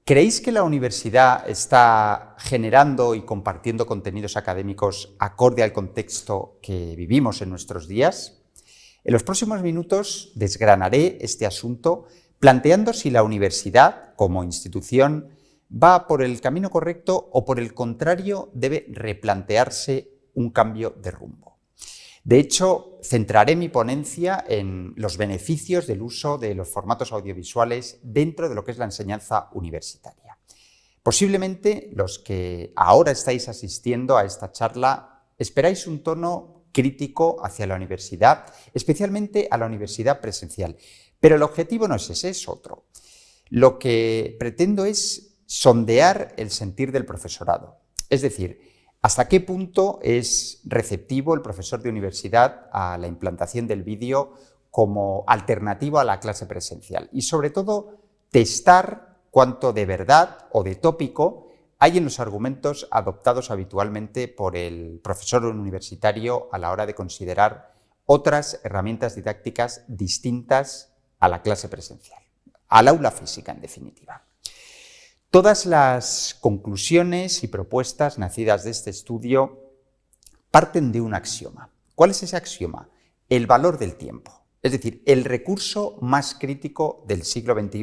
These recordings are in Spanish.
¿Creéis que la universidad está generando y compartiendo contenidos académicos acorde al contexto que vivimos en nuestros días? En los próximos minutos desgranaré este asunto planteando si la universidad, como institución, va por el camino correcto o, por el contrario, debe replantearse un cambio de rumbo. De hecho, centraré mi ponencia en los beneficios del uso de los formatos audiovisuales dentro de lo que es la enseñanza universitaria. Posiblemente los que ahora estáis asistiendo a esta charla esperáis un tono crítico hacia la universidad, especialmente a la universidad presencial. Pero el objetivo no es ese, es otro. Lo que pretendo es sondear el sentir del profesorado, es decir, hasta qué punto es receptivo el profesor de universidad a la implantación del vídeo como alternativo a la clase presencial y, sobre todo, testar cuánto de verdad o de tópico hay en los argumentos adoptados habitualmente por el profesor universitario a la hora de considerar otras herramientas didácticas distintas a la clase presencial, al aula física en definitiva. Todas las conclusiones y propuestas nacidas de este estudio parten de un axioma. ¿Cuál es ese axioma? El valor del tiempo, es decir, el recurso más crítico del siglo XXI,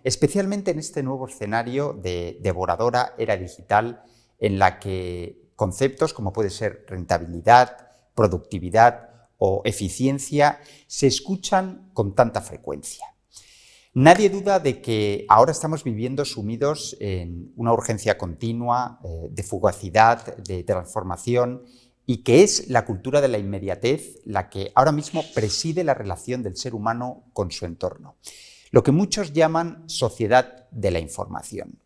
especialmente en este nuevo escenario de devoradora era digital en la que conceptos como puede ser rentabilidad, productividad o eficiencia se escuchan con tanta frecuencia. Nadie duda de que ahora estamos viviendo sumidos en una urgencia continua, de fugacidad, de transformación, y que es la cultura de la inmediatez la que ahora mismo preside la relación del ser humano con su entorno, lo que muchos llaman sociedad de la información.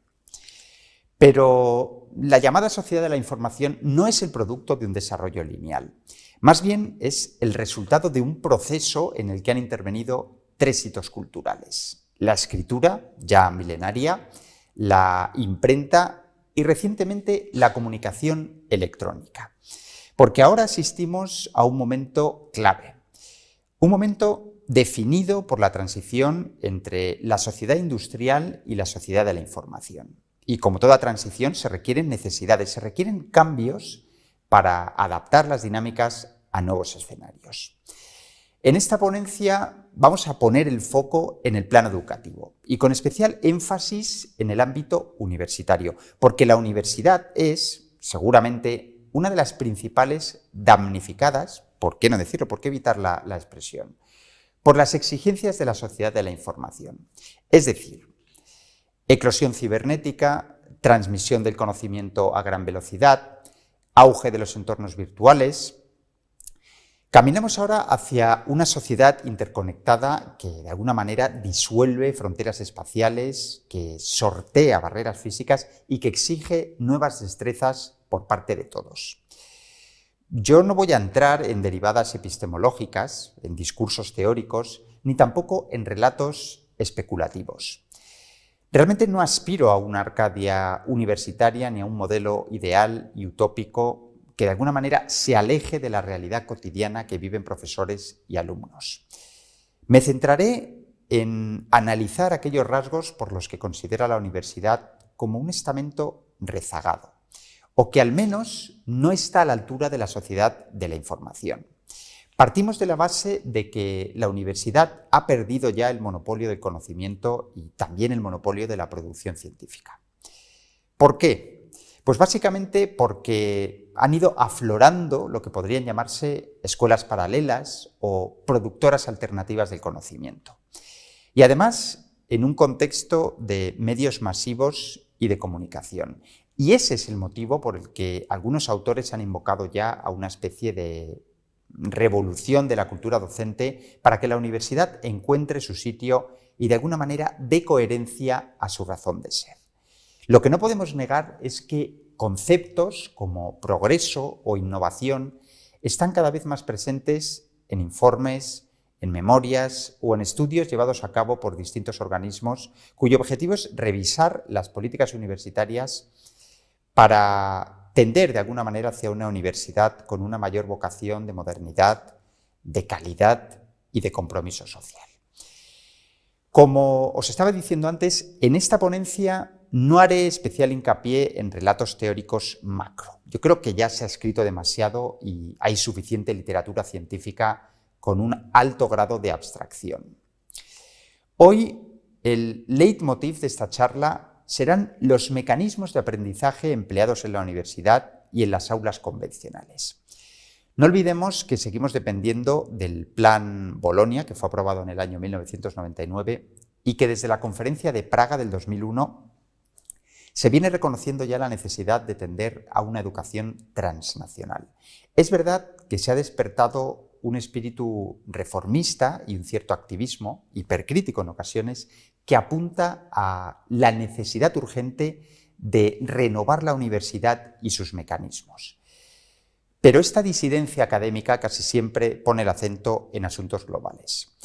Pero la llamada sociedad de la información no es el producto de un desarrollo lineal, más bien es el resultado de un proceso en el que han intervenido tres hitos culturales: la escritura, ya milenaria, la imprenta y recientemente la comunicación electrónica. Porque ahora asistimos a un momento clave, un momento definido por la transición entre la sociedad industrial y la sociedad de la información. Y como toda transición se requieren necesidades, se requieren cambios para adaptar las dinámicas a nuevos escenarios. En esta ponencia vamos a poner el foco en el plano educativo y con especial énfasis en el ámbito universitario, porque la universidad es, seguramente, una de las principales damnificadas, ¿por qué no decirlo? ¿Por qué evitar la expresión? Por las exigencias de la sociedad de la información. Es decir, eclosión cibernética, transmisión del conocimiento a gran velocidad, auge de los entornos virtuales. Caminamos ahora hacia una sociedad interconectada que de alguna manera disuelve fronteras espaciales, que sortea barreras físicas y que exige nuevas destrezas por parte de todos. Yo no voy a entrar en derivadas epistemológicas, en discursos teóricos, ni tampoco en relatos especulativos. Realmente no aspiro a una Arcadia universitaria ni a un modelo ideal y utópico que de alguna manera se aleje de la realidad cotidiana que viven profesores y alumnos. Me centraré en analizar aquellos rasgos por los que considera la universidad como un estamento rezagado, o que al menos no está a la altura de la sociedad de la información. Partimos de la base de que la universidad ha perdido ya el monopolio del conocimiento y también el monopolio de la producción científica. ¿Por qué? Pues básicamente porque han ido aflorando lo que podrían llamarse escuelas paralelas o productoras alternativas del conocimiento. Y además en un contexto de medios masivos y de comunicación. Y ese es el motivo por el que algunos autores han invocado ya a una especie de revolución de la cultura docente para que la universidad encuentre su sitio y de alguna manera dé coherencia a su razón de ser. Lo que no podemos negar es que conceptos como progreso o innovación están cada vez más presentes en informes, en memorias o en estudios llevados a cabo por distintos organismos cuyo objetivo es revisar las políticas universitarias para tender de alguna manera hacia una universidad con una mayor vocación de modernidad, de calidad y de compromiso social. Como os estaba diciendo antes, en esta ponencia no haré especial hincapié en relatos teóricos macro. Yo creo que ya se ha escrito demasiado y hay suficiente literatura científica con un alto grado de abstracción. Hoy, el leitmotiv de esta charla serán los mecanismos de aprendizaje empleados en la universidad y en las aulas convencionales. No olvidemos que seguimos dependiendo del Plan Bolonia, que fue aprobado en el año 1999, y que desde la Conferencia de Praga del 2001 se viene reconociendo ya la necesidad de tender a una educación transnacional. Es verdad que se ha despertado un espíritu reformista y un cierto activismo, hipercrítico en ocasiones, que apunta a la necesidad urgente de renovar la universidad y sus mecanismos. Pero esta disidencia académica casi siempre pone el acento en asuntos globales.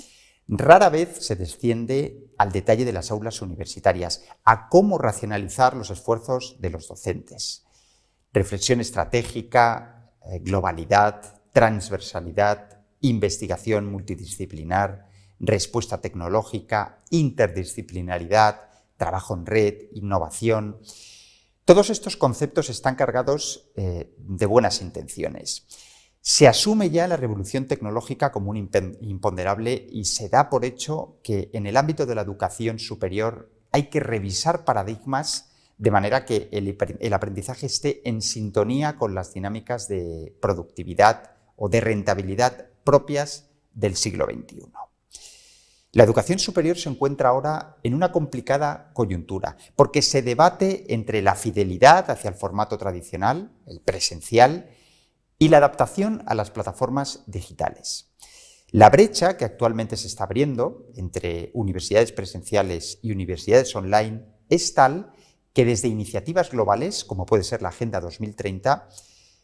Rara vez se desciende al detalle de las aulas universitarias, a cómo racionalizar los esfuerzos de los docentes. Reflexión estratégica, globalidad, transversalidad, investigación multidisciplinar, respuesta tecnológica, interdisciplinaridad, trabajo en red, innovación. Todos estos conceptos están cargados de buenas intenciones. Se asume ya la revolución tecnológica como un imponderable y se da por hecho que en el ámbito de la educación superior hay que revisar paradigmas de manera que el aprendizaje esté en sintonía con las dinámicas de productividad o de rentabilidad propias del siglo XXI. La educación superior se encuentra ahora en una complicada coyuntura, porque se debate entre la fidelidad hacia el formato tradicional, el presencial, y la adaptación a las plataformas digitales. La brecha que actualmente se está abriendo entre universidades presenciales y universidades online es tal que desde iniciativas globales, como puede ser la Agenda 2030,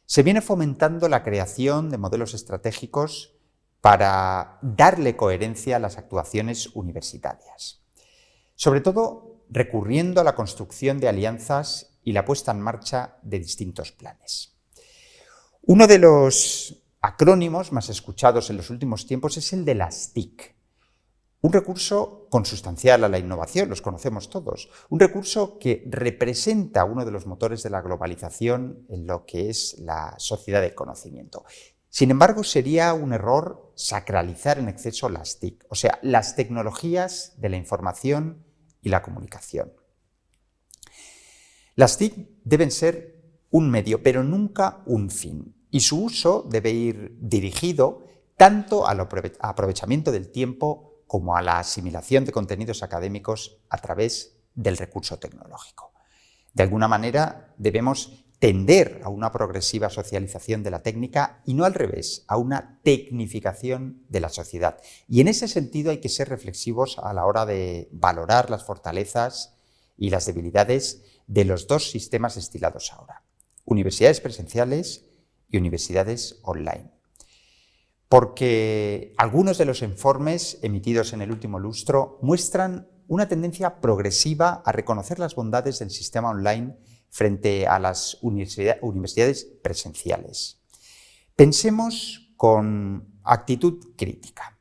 se viene fomentando la creación de modelos estratégicos para darle coherencia a las actuaciones universitarias. Sobre todo recurriendo a la construcción de alianzas y la puesta en marcha de distintos planes. Uno de los acrónimos más escuchados en los últimos tiempos es el de las TIC, un recurso consustancial a la innovación, los conocemos todos, un recurso que representa uno de los motores de la globalización en lo que es la sociedad del conocimiento. Sin embargo, sería un error sacralizar en exceso las TIC, o sea, las tecnologías de la información y la comunicación. Las TIC deben ser un medio, pero nunca un fin. Y su uso debe ir dirigido tanto al aprovechamiento del tiempo como a la asimilación de contenidos académicos a través del recurso tecnológico. De alguna manera debemos tender a una progresiva socialización de la técnica y no al revés, a una tecnificación de la sociedad. Y en ese sentido hay que ser reflexivos a la hora de valorar las fortalezas y las debilidades de los dos sistemas estilados ahora, universidades presenciales y universidades online. Porque algunos de los informes emitidos en el último lustro muestran una tendencia progresiva a reconocer las bondades del sistema online frente a las universidades presenciales. Pensemos con actitud crítica.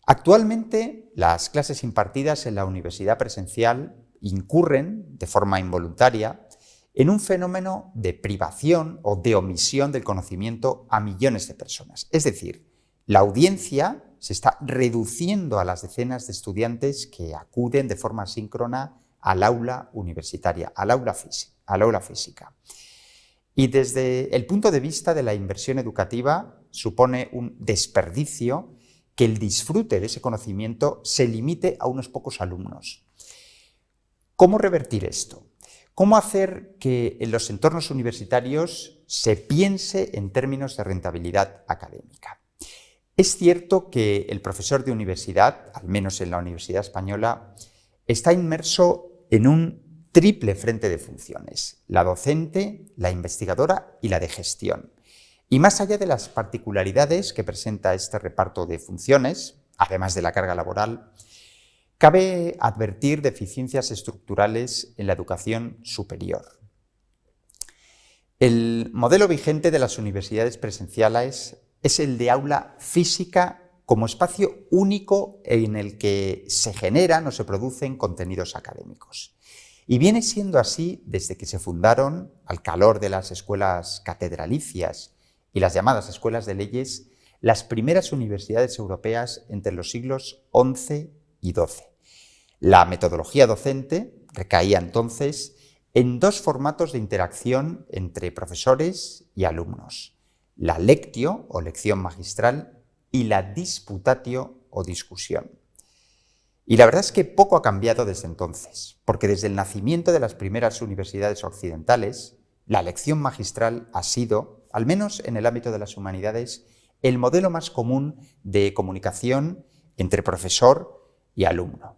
Actualmente, las clases impartidas en la universidad presencial incurren, de forma involuntaria, en un fenómeno de privación o de omisión del conocimiento a millones de personas. Es decir, la audiencia se está reduciendo a las decenas de estudiantes que acuden de forma síncrona al aula universitaria, al aula física. Y desde el punto de vista de la inversión educativa, supone un desperdicio que el disfrute de ese conocimiento se limite a unos pocos alumnos. ¿Cómo revertir esto? ¿Cómo hacer que en los entornos universitarios se piense en términos de rentabilidad académica? Es cierto que el profesor de universidad, al menos en la Universidad Española, está inmerso en un triple frente de funciones: la docente, la investigadora y la de gestión. Y más allá de las particularidades que presenta este reparto de funciones, además de la carga laboral, cabe advertir deficiencias estructurales en la educación superior. El modelo vigente de las universidades presenciales es el de aula física como espacio único en el que se generan o se producen contenidos académicos. Y viene siendo así desde que se fundaron, al calor de las escuelas catedralicias y las llamadas escuelas de leyes, las primeras universidades europeas entre los siglos XI y XII. La metodología docente recaía entonces en dos formatos de interacción entre profesores y alumnos: la lectio o lección magistral y la disputatio o discusión. Y la verdad es que poco ha cambiado desde entonces, porque desde el nacimiento de las primeras universidades occidentales, la lección magistral ha sido, al menos en el ámbito de las humanidades, el modelo más común de comunicación entre profesor y alumno.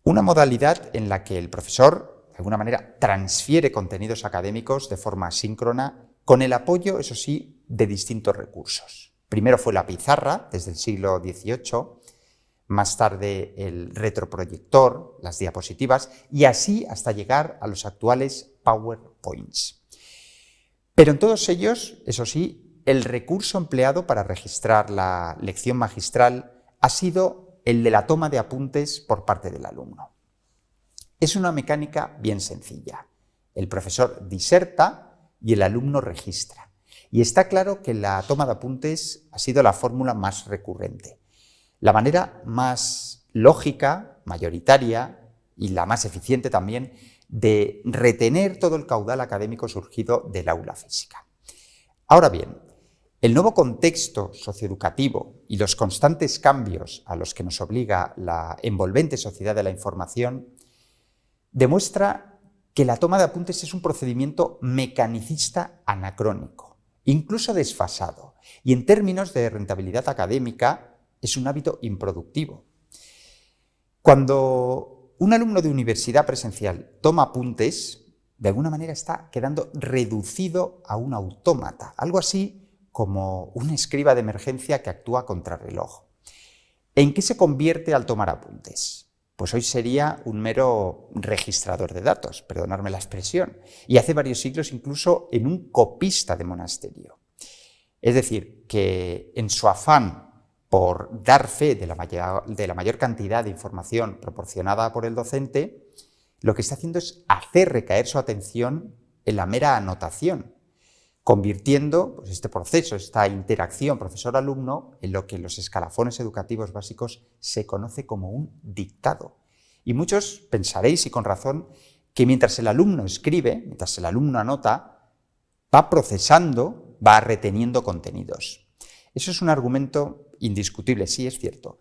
Una modalidad en la que el profesor, de alguna manera, transfiere contenidos académicos de forma asíncrona, con el apoyo, eso sí, de distintos recursos. Primero fue la pizarra, desde el siglo XVIII, más tarde el retroproyector, las diapositivas, y así hasta llegar a los actuales PowerPoints. Pero en todos ellos, eso sí, el recurso empleado para registrar la lección magistral ha sido el de la toma de apuntes por parte del alumno. Es una mecánica bien sencilla. El profesor diserta y el alumno registra. Y está claro que la toma de apuntes ha sido la fórmula más recurrente, la manera más lógica, mayoritaria y la más eficiente también de retener todo el caudal académico surgido del aula física. Ahora bien, el nuevo contexto socioeducativo y los constantes cambios a los que nos obliga la envolvente sociedad de la información demuestra que la toma de apuntes es un procedimiento mecanicista anacrónico, incluso desfasado, y en términos de rentabilidad académica es un hábito improductivo. Cuando un alumno de universidad presencial toma apuntes, de alguna manera está quedando reducido a un autómata, algo así como un escriba de emergencia que actúa contrarreloj. ¿En qué se convierte al tomar apuntes? Pues hoy sería un mero registrador de datos, perdonadme la expresión, y hace varios siglos incluso en un copista de monasterio. Es decir, que en su afán por dar fe de la mayor cantidad de información proporcionada por el docente, lo que está haciendo es hacer recaer su atención en la mera anotación, convirtiendo pues, este proceso, esta interacción profesor-alumno, en lo que en los escalafones educativos básicos se conoce como un dictado. Y muchos pensaréis, y con razón, que mientras el alumno escribe, mientras el alumno anota, va procesando, va reteniendo contenidos. Eso es un argumento indiscutible, sí, es cierto.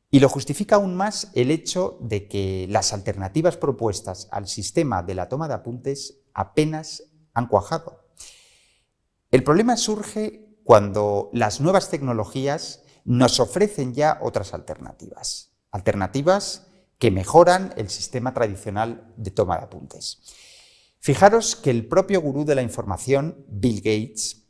Y lo justifica aún más el hecho de que las alternativas propuestas al sistema de la toma de apuntes apenas han cuajado. El problema surge cuando las nuevas tecnologías nos ofrecen ya otras alternativas, alternativas que mejoran el sistema tradicional de toma de apuntes. Fijaros que el propio gurú de la información, Bill Gates,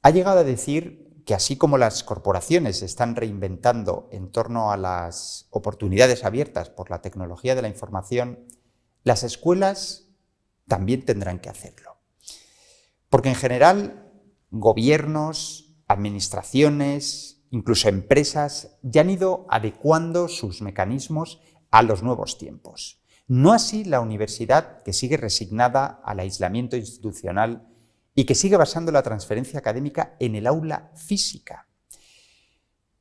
ha llegado a decir que así como las corporaciones se están reinventando en torno a las oportunidades abiertas por la tecnología de la información, las escuelas también tendrán que hacerlo. Porque en general, gobiernos, administraciones, incluso empresas, ya han ido adecuando sus mecanismos a los nuevos tiempos. No así la universidad, que sigue resignada al aislamiento institucional y que sigue basando la transferencia académica en el aula física.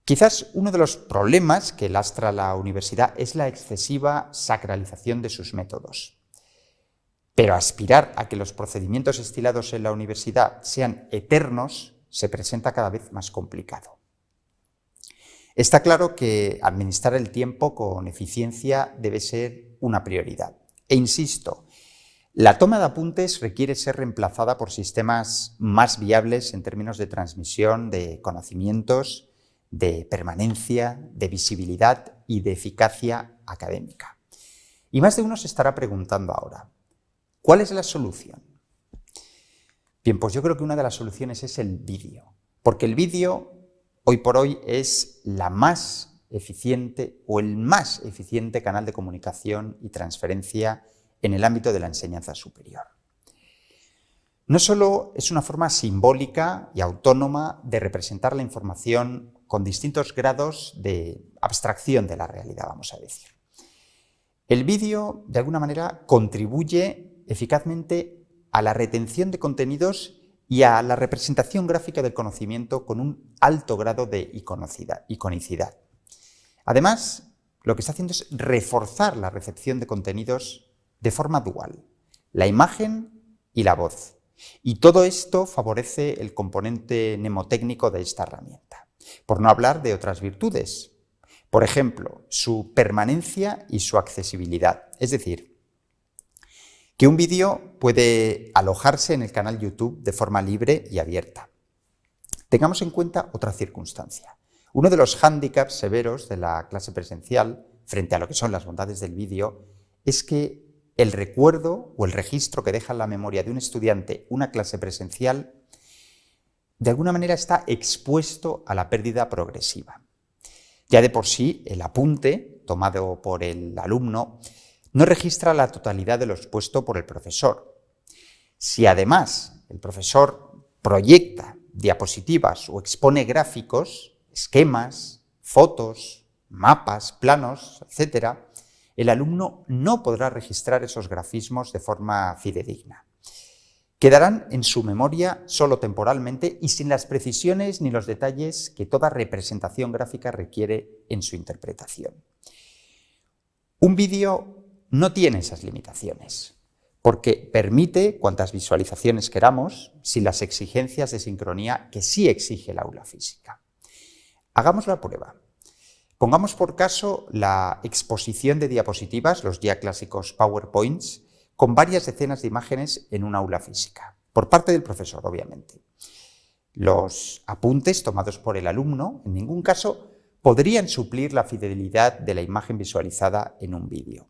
Quizás uno de los problemas que lastra la universidad es la excesiva sacralización de sus métodos. Pero aspirar a que los procedimientos estilados en la universidad sean eternos se presenta cada vez más complicado. Está claro que administrar el tiempo con eficiencia debe ser una prioridad. E insisto, la toma de apuntes requiere ser reemplazada por sistemas más viables en términos de transmisión de conocimientos, de permanencia, de visibilidad y de eficacia académica. Y más de uno se estará preguntando ahora, ¿cuál es la solución? Bien, pues yo creo que una de las soluciones es el vídeo, porque el vídeo hoy por hoy es la más eficiente o el más eficiente canal de comunicación y transferencia en el ámbito de la enseñanza superior. No solo es una forma simbólica y autónoma de representar la información con distintos grados de abstracción de la realidad, vamos a decir. El vídeo, de alguna manera, contribuye eficazmente a la retención de contenidos y a la representación gráfica del conocimiento con un alto grado de iconicidad. Además, lo que está haciendo es reforzar la recepción de contenidos de forma dual, la imagen y la voz. Y todo esto favorece el componente mnemotécnico de esta herramienta, por no hablar de otras virtudes. Por ejemplo, su permanencia y su accesibilidad. Es decir, que un vídeo puede alojarse en el canal YouTube de forma libre y abierta. Tengamos en cuenta otra circunstancia. Uno de los hándicaps severos de la clase presencial, frente a lo que son las bondades del vídeo, es que el recuerdo o el registro que deja en la memoria de un estudiante una clase presencial, de alguna manera está expuesto a la pérdida progresiva. Ya de por sí, el apunte tomado por el alumno no registra la totalidad de lo expuesto por el profesor. Si además el profesor proyecta diapositivas o expone gráficos, esquemas, fotos, mapas, planos, etc., el alumno no podrá registrar esos grafismos de forma fidedigna. Quedarán en su memoria solo temporalmente y sin las precisiones ni los detalles que toda representación gráfica requiere en su interpretación. Un vídeo no tiene esas limitaciones, porque permite cuantas visualizaciones queramos sin las exigencias de sincronía que sí exige el aula física. Hagamos la prueba. Pongamos por caso la exposición de diapositivas, los ya clásicos PowerPoints, con varias decenas de imágenes en un aula física, por parte del profesor, obviamente. Los apuntes tomados por el alumno, en ningún caso, podrían suplir la fidelidad de la imagen visualizada en un vídeo.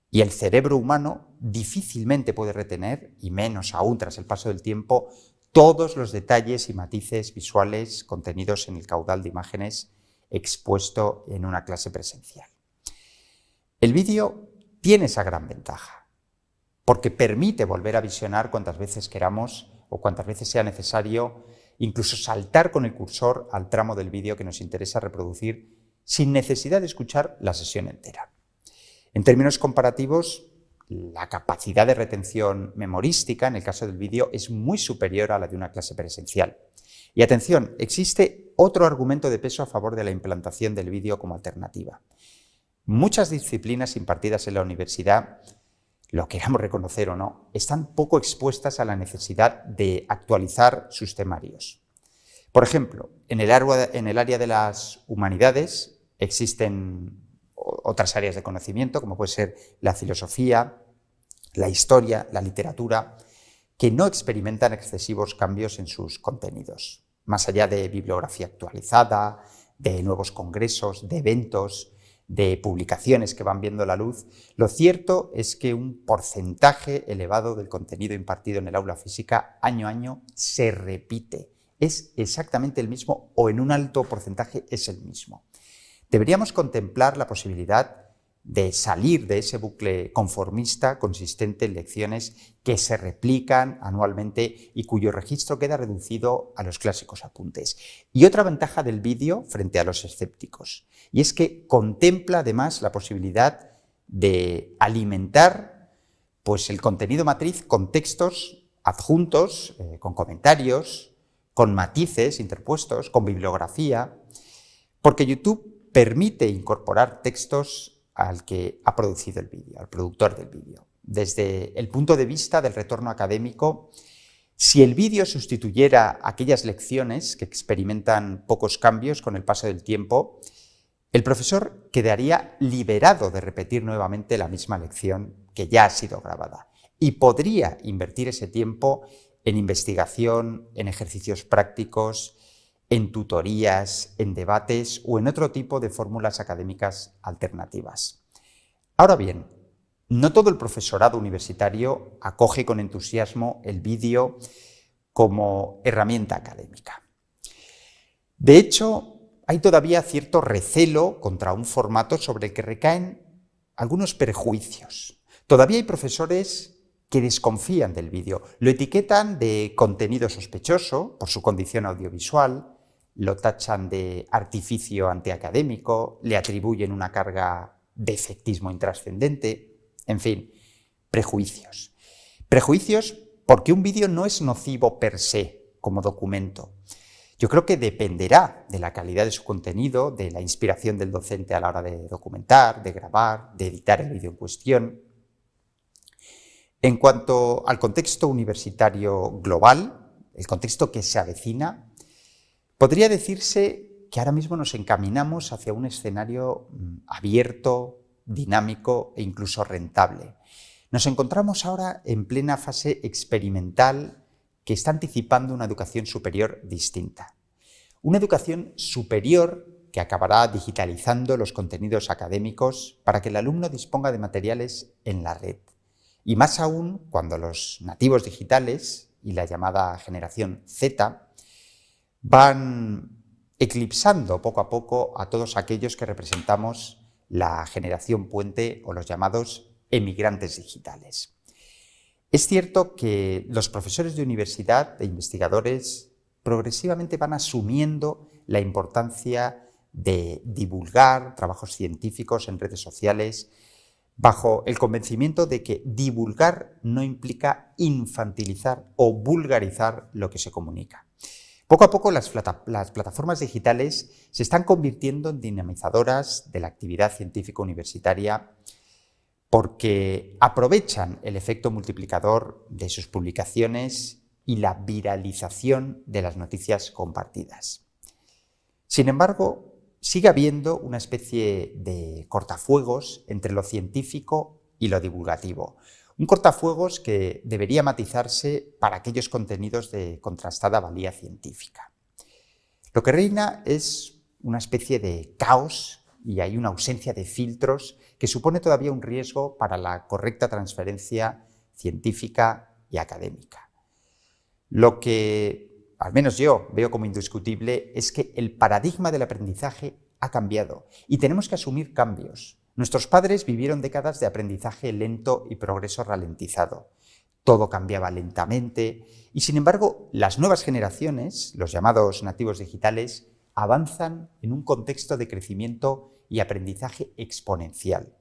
Y el cerebro humano difícilmente puede retener, y menos aún tras el paso del tiempo, todos los detalles y matices visuales contenidos en el caudal de imágenes expuesto en una clase presencial. El vídeo tiene esa gran ventaja, porque permite volver a visionar cuantas veces queramos o cuantas veces sea necesario, incluso saltar con el cursor al tramo del vídeo que nos interesa reproducir sin necesidad de escuchar la sesión entera. En términos comparativos, la capacidad de retención memorística en el caso del vídeo es muy superior a la de una clase presencial. Y atención, existe otro argumento de peso a favor de la implantación del vídeo como alternativa. Muchas disciplinas impartidas en la universidad, lo queramos reconocer o no, están poco expuestas a la necesidad de actualizar sus temarios. Por ejemplo, en el área de las humanidades existen otras áreas de conocimiento, como puede ser la filosofía, la historia, la literatura, que no experimentan excesivos cambios en sus contenidos, más allá de bibliografía actualizada, de nuevos congresos, de eventos, de publicaciones que van viendo la luz. Lo cierto es que un porcentaje elevado del contenido impartido en el aula física año a año se repite. Es exactamente el mismo o en un alto porcentaje es el mismo. Deberíamos contemplar la posibilidad de salir de ese bucle conformista consistente en lecciones que se replican anualmente y cuyo registro queda reducido a los clásicos apuntes. Y otra ventaja del vídeo frente a los escépticos, y es que contempla además la posibilidad de alimentar el contenido matriz con textos adjuntos, con comentarios, con matices interpuestos, con bibliografía, porque YouTube permite incorporar textos al que ha producido el vídeo, al productor del vídeo. Desde el punto de vista del retorno académico, si el vídeo sustituyera aquellas lecciones que experimentan pocos cambios con el paso del tiempo, el profesor quedaría liberado de repetir nuevamente la misma lección que ya ha sido grabada y podría invertir ese tiempo en investigación, en ejercicios prácticos, en tutorías, en debates o en otro tipo de fórmulas académicas alternativas. Ahora bien, no todo el profesorado universitario acoge con entusiasmo el vídeo como herramienta académica. De hecho, hay todavía cierto recelo contra un formato sobre el que recaen algunos prejuicios. Todavía hay profesores que desconfían del vídeo, lo etiquetan de contenido sospechoso por su condición audiovisual, lo tachan de artificio antiacadémico, le atribuyen una carga defectismo intrascendente, en fin, prejuicios. Prejuicios porque un vídeo no es nocivo per se como documento. Yo creo que dependerá de la calidad de su contenido, de la inspiración del docente a la hora de documentar, de grabar, de editar el vídeo en cuestión. En cuanto al contexto universitario global, el contexto que se avecina, podría decirse que ahora mismo nos encaminamos hacia un escenario abierto, dinámico e incluso rentable. Nos encontramos ahora en plena fase experimental que está anticipando una educación superior distinta. Una educación superior que acabará digitalizando los contenidos académicos para que el alumno disponga de materiales en la red. Y más aún cuando los nativos digitales y la llamada generación Z van eclipsando poco a poco a todos aquellos que representamos la generación puente o los llamados emigrantes digitales. Es cierto que los profesores de universidad e investigadores progresivamente van asumiendo la importancia de divulgar trabajos científicos en redes sociales bajo el convencimiento de que divulgar no implica infantilizar o vulgarizar lo que se comunica. Poco a poco las plataformas digitales se están convirtiendo en dinamizadoras de la actividad científica universitaria porque aprovechan el efecto multiplicador de sus publicaciones y la viralización de las noticias compartidas. Sin embargo, sigue habiendo una especie de cortafuegos entre lo científico y lo divulgativo. Un cortafuegos que debería matizarse para aquellos contenidos de contrastada valía científica. Lo que reina es una especie de caos y hay una ausencia de filtros que supone todavía un riesgo para la correcta transferencia científica y académica. Lo que, al menos yo, veo como indiscutible es que el paradigma del aprendizaje ha cambiado y tenemos que asumir cambios. Nuestros padres vivieron décadas de aprendizaje lento y progreso ralentizado. Todo cambiaba lentamente y, sin embargo, las nuevas generaciones, los llamados nativos digitales, avanzan en un contexto de crecimiento y aprendizaje exponencial.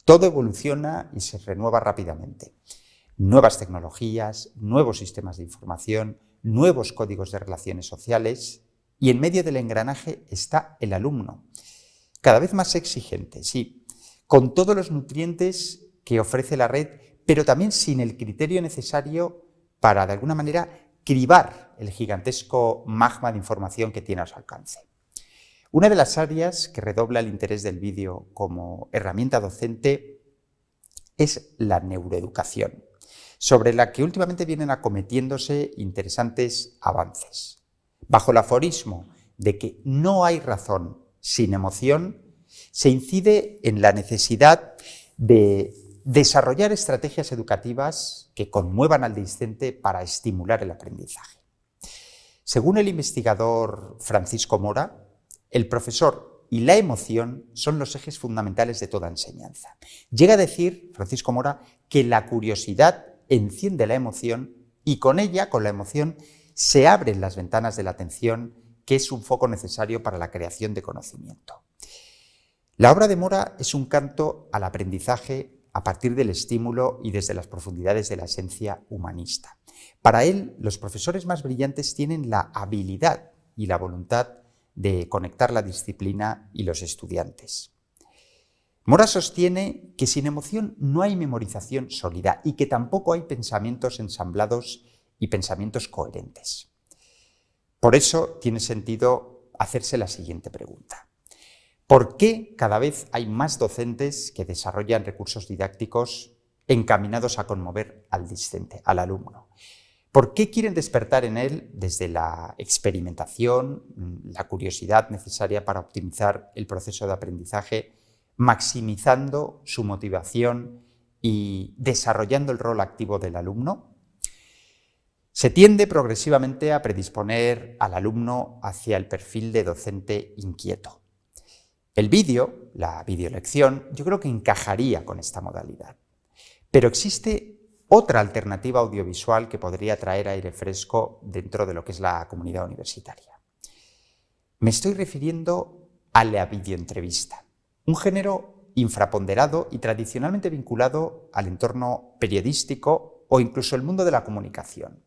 Todo evoluciona y se renueva rápidamente. Nuevas tecnologías, nuevos sistemas de información, nuevos códigos de relaciones sociales y en medio del engranaje está el alumno. Cada vez más exigente, sí, con todos los nutrientes que ofrece la red, pero también sin el criterio necesario para, de alguna manera, cribar el gigantesco magma de información que tiene a su alcance. Una de las áreas que redobla el interés del vídeo como herramienta docente es la neuroeducación, sobre la que últimamente vienen acometiéndose interesantes avances. Bajo el aforismo de que no hay razón sin emoción, se incide en la necesidad de desarrollar estrategias educativas que conmuevan al discente para estimular el aprendizaje. Según el investigador Francisco Mora, el profesor y la emoción son los ejes fundamentales de toda enseñanza. Llega a decir, Francisco Mora, que la curiosidad enciende la emoción y con ella, con la emoción, se abren las ventanas de la atención, que es un foco necesario para la creación de conocimiento. La obra de Mora es un canto al aprendizaje a partir del estímulo y desde las profundidades de la esencia humanista. Para él, los profesores más brillantes tienen la habilidad y la voluntad de conectar la disciplina y los estudiantes. Mora sostiene que sin emoción no hay memorización sólida y que tampoco hay pensamientos ensamblados y pensamientos coherentes. Por eso tiene sentido hacerse la siguiente pregunta. ¿Por qué cada vez hay más docentes que desarrollan recursos didácticos encaminados a conmover al discente, al alumno? ¿Por qué quieren despertar en él desde la experimentación, la curiosidad necesaria para optimizar el proceso de aprendizaje, maximizando su motivación y desarrollando el rol activo del alumno? Se tiende progresivamente a predisponer al alumno hacia el perfil de docente inquieto. El vídeo, la videolección, yo creo que encajaría con esta modalidad. Pero existe otra alternativa audiovisual que podría traer aire fresco dentro de lo que es la comunidad universitaria. Me estoy refiriendo a la videoentrevista, un género infraponderado y tradicionalmente vinculado al entorno periodístico o incluso el mundo de la comunicación.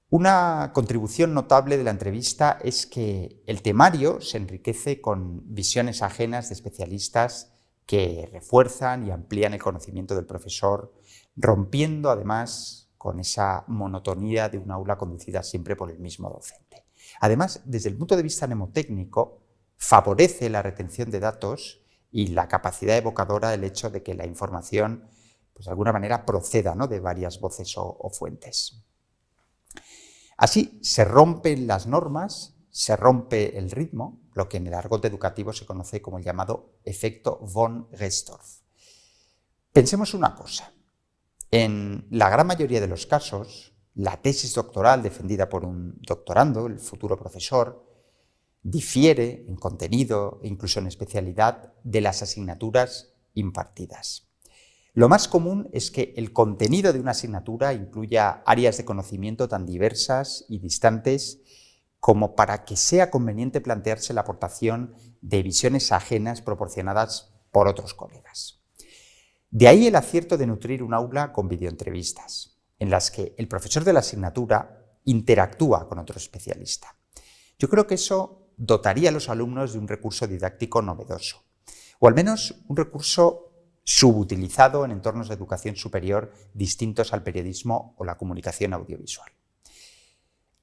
Una contribución notable de la entrevista es que el temario se enriquece con visiones ajenas de especialistas que refuerzan y amplían el conocimiento del profesor, rompiendo además con esa monotonía de un aula conducida siempre por el mismo docente. Además, desde el punto de vista mnemotécnico, favorece la retención de datos y la capacidad evocadora el hecho de que la información, pues, de alguna manera proceda, ¿no?, de varias voces o fuentes. Así se rompen las normas, se rompe el ritmo, lo que en el argot educativo se conoce como el llamado efecto von Gestorff. Pensemos una cosa, en la gran mayoría de los casos, la tesis doctoral defendida por un doctorando, el futuro profesor, difiere en contenido e incluso en especialidad de las asignaturas impartidas. Lo más común es que el contenido de una asignatura incluya áreas de conocimiento tan diversas y distantes como para que sea conveniente plantearse la aportación de visiones ajenas proporcionadas por otros colegas. De ahí el acierto de nutrir un aula con videoentrevistas, en las que el profesor de la asignatura interactúa con otro especialista. Yo creo que eso dotaría a los alumnos de un recurso didáctico novedoso, o al menos un recurso subutilizado en entornos de educación superior distintos al periodismo o la comunicación audiovisual.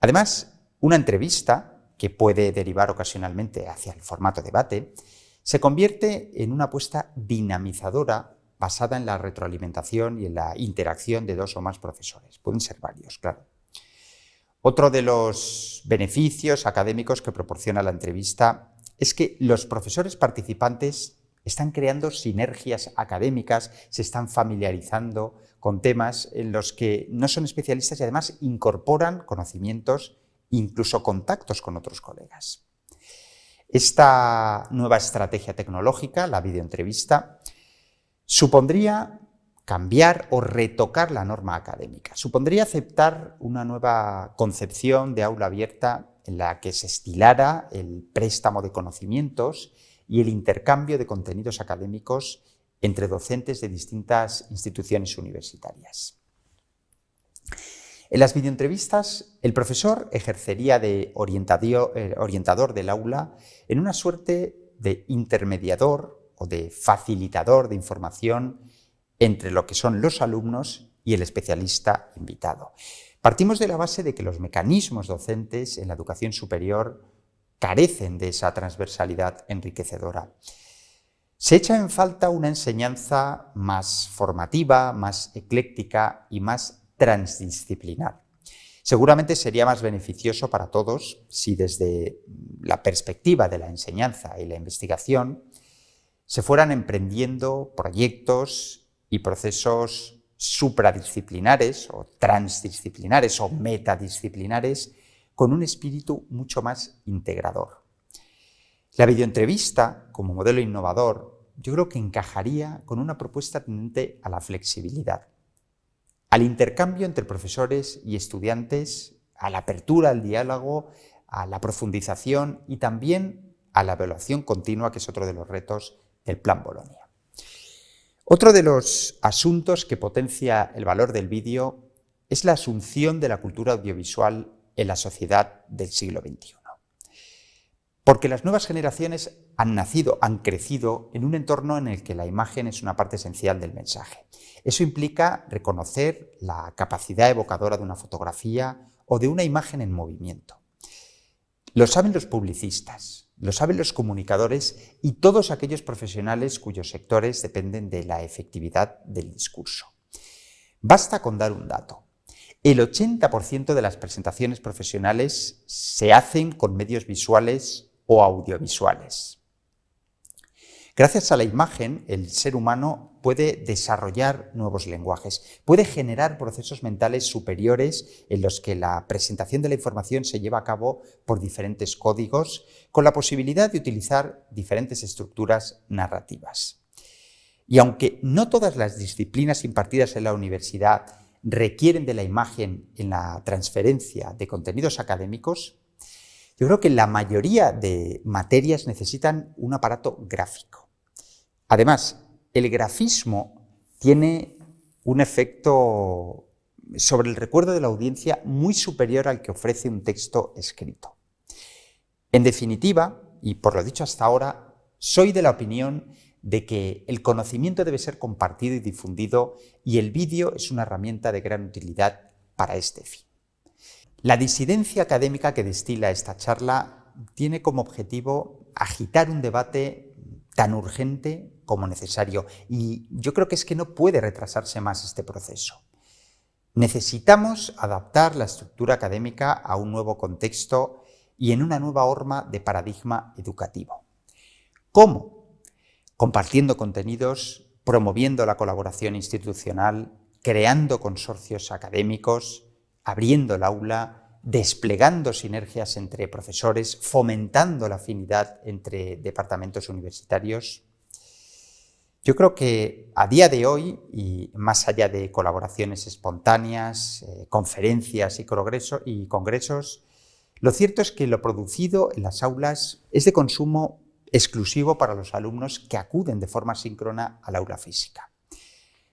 Además, una entrevista, que puede derivar ocasionalmente hacia el formato debate, se convierte en una apuesta dinamizadora basada en la retroalimentación y en la interacción de dos o más profesores. Pueden ser varios, claro. Otro de los beneficios académicos que proporciona la entrevista es que los profesores participantes están creando sinergias académicas, se están familiarizando con temas en los que no son especialistas y además incorporan conocimientos, incluso contactos con otros colegas. Esta nueva estrategia tecnológica, la videoentrevista, supondría cambiar o retocar la norma académica, supondría aceptar una nueva concepción de aula abierta en la que se estilara el préstamo de conocimientos y el intercambio de contenidos académicos entre docentes de distintas instituciones universitarias. En las videoentrevistas, el profesor ejercería de orientador del aula en una suerte de intermediador o de facilitador de información entre lo que son los alumnos y el especialista invitado. Partimos de la base de que los mecanismos docentes en la educación superior carecen de esa transversalidad enriquecedora. Se echa en falta una enseñanza más formativa, más ecléctica y más transdisciplinar. Seguramente sería más beneficioso para todos si desde la perspectiva de la enseñanza y la investigación se fueran emprendiendo proyectos y procesos supradisciplinares o transdisciplinares o metadisciplinares con un espíritu mucho más integrador. La videoentrevista, como modelo innovador, yo creo que encajaría con una propuesta tendente a la flexibilidad, al intercambio entre profesores y estudiantes, a la apertura al diálogo, a la profundización y también a la evaluación continua, que es otro de los retos del Plan Bolonia. Otro de los asuntos que potencia el valor del vídeo es la asunción de la cultura audiovisual en la sociedad del siglo XXI. Porque las nuevas generaciones han nacido, han crecido en un entorno en el que la imagen es una parte esencial del mensaje. Eso implica reconocer la capacidad evocadora de una fotografía o de una imagen en movimiento. Lo saben los publicistas, lo saben los comunicadores y todos aquellos profesionales cuyos sectores dependen de la efectividad del discurso. Basta con dar un dato. El 80% de las presentaciones profesionales se hacen con medios visuales o audiovisuales. Gracias a la imagen, el ser humano puede desarrollar nuevos lenguajes, puede generar procesos mentales superiores en los que la presentación de la información se lleva a cabo por diferentes códigos, con la posibilidad de utilizar diferentes estructuras narrativas. Y aunque no todas las disciplinas impartidas en la universidad requieren de la imagen en la transferencia de contenidos académicos, yo creo que la mayoría de materias necesitan un aparato gráfico. Además, el grafismo tiene un efecto sobre el recuerdo de la audiencia muy superior al que ofrece un texto escrito. En definitiva, y por lo dicho hasta ahora, soy de la opinión de que el conocimiento debe ser compartido y difundido, y el vídeo es una herramienta de gran utilidad para este fin. La disidencia académica que destila esta charla tiene como objetivo agitar un debate tan urgente como necesario, y yo creo que es que no puede retrasarse más este proceso. Necesitamos adaptar la estructura académica a un nuevo contexto y en una nueva forma de paradigma educativo. ¿Cómo? Compartiendo contenidos, promoviendo la colaboración institucional, creando consorcios académicos, abriendo el aula, desplegando sinergias entre profesores, fomentando la afinidad entre departamentos universitarios. Yo creo que a día de hoy, y más allá de colaboraciones espontáneas, conferencias y congresos, lo cierto es que lo producido en las aulas es de consumo exclusivo para los alumnos que acuden de forma síncrona al aula física.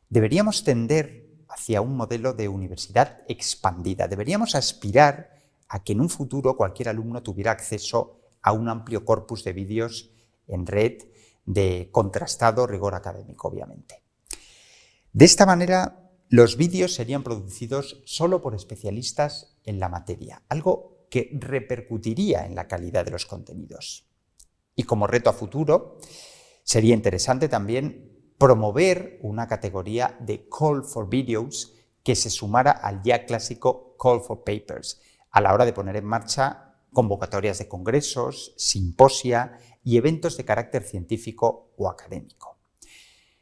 Deberíamos tender hacia un modelo de universidad expandida. Deberíamos aspirar a que en un futuro cualquier alumno tuviera acceso a un amplio corpus de vídeos en red de contrastado rigor académico, obviamente. De esta manera, los vídeos serían producidos solo por especialistas en la materia, algo que repercutiría en la calidad de los contenidos. Y como reto a futuro, sería interesante también promover una categoría de Call for Videos que se sumara al ya clásico Call for Papers, a la hora de poner en marcha convocatorias de congresos, simposia y eventos de carácter científico o académico.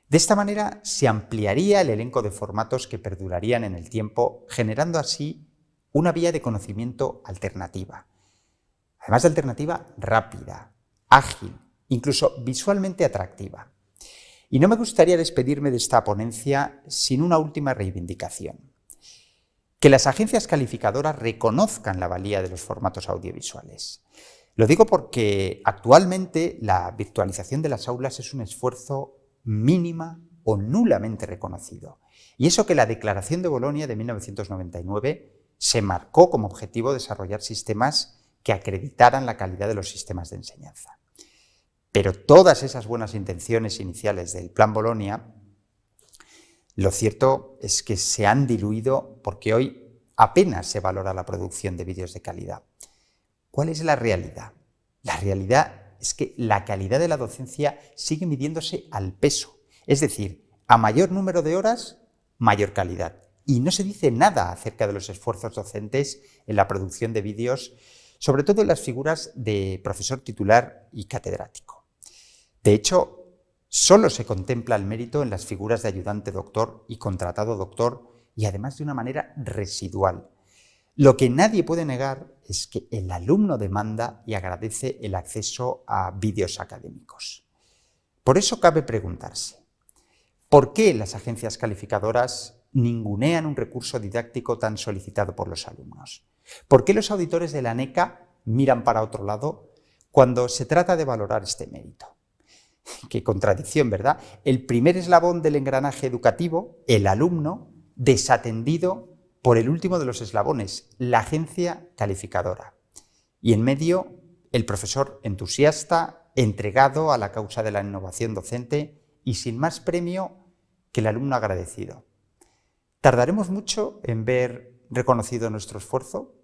De esta manera se ampliaría el elenco de formatos que perdurarían en el tiempo, generando así una vía de conocimiento alternativa. Además de alternativa rápida, ágil, incluso visualmente atractiva. Y no me gustaría despedirme de esta ponencia sin una última reivindicación. Que las agencias calificadoras reconozcan la valía de los formatos audiovisuales. Lo digo porque actualmente la virtualización de las aulas es un esfuerzo mínima o nulamente reconocido. Y eso que la Declaración de Bolonia de 1999 se marcó como objetivo desarrollar sistemas que acreditaran la calidad de los sistemas de enseñanza. Pero todas esas buenas intenciones iniciales del Plan Bolonia, lo cierto es que se han diluido porque hoy apenas se valora la producción de vídeos de calidad. ¿Cuál es la realidad? La realidad es que la calidad de la docencia sigue midiéndose al peso, es decir, a mayor número de horas, mayor calidad. Y no se dice nada acerca de los esfuerzos docentes en la producción de vídeos, sobre todo en las figuras de profesor titular y catedrático. De hecho, solo se contempla el mérito en las figuras de ayudante doctor y contratado doctor, y además de una manera residual. Lo que nadie puede negar es que el alumno demanda y agradece el acceso a vídeos académicos. Por eso cabe preguntarse, ¿por qué las agencias calificadoras ningunean un recurso didáctico tan solicitado por los alumnos? ¿Por qué los auditores de la ANECA miran para otro lado cuando se trata de valorar este mérito? Qué contradicción, ¿verdad? El primer eslabón del engranaje educativo, el alumno, desatendido por el último de los eslabones, la agencia calificadora. Y en medio, el profesor entusiasta, entregado a la causa de la innovación docente y sin más premio que el alumno agradecido. ¿Tardaremos mucho en ver reconocido nuestro esfuerzo?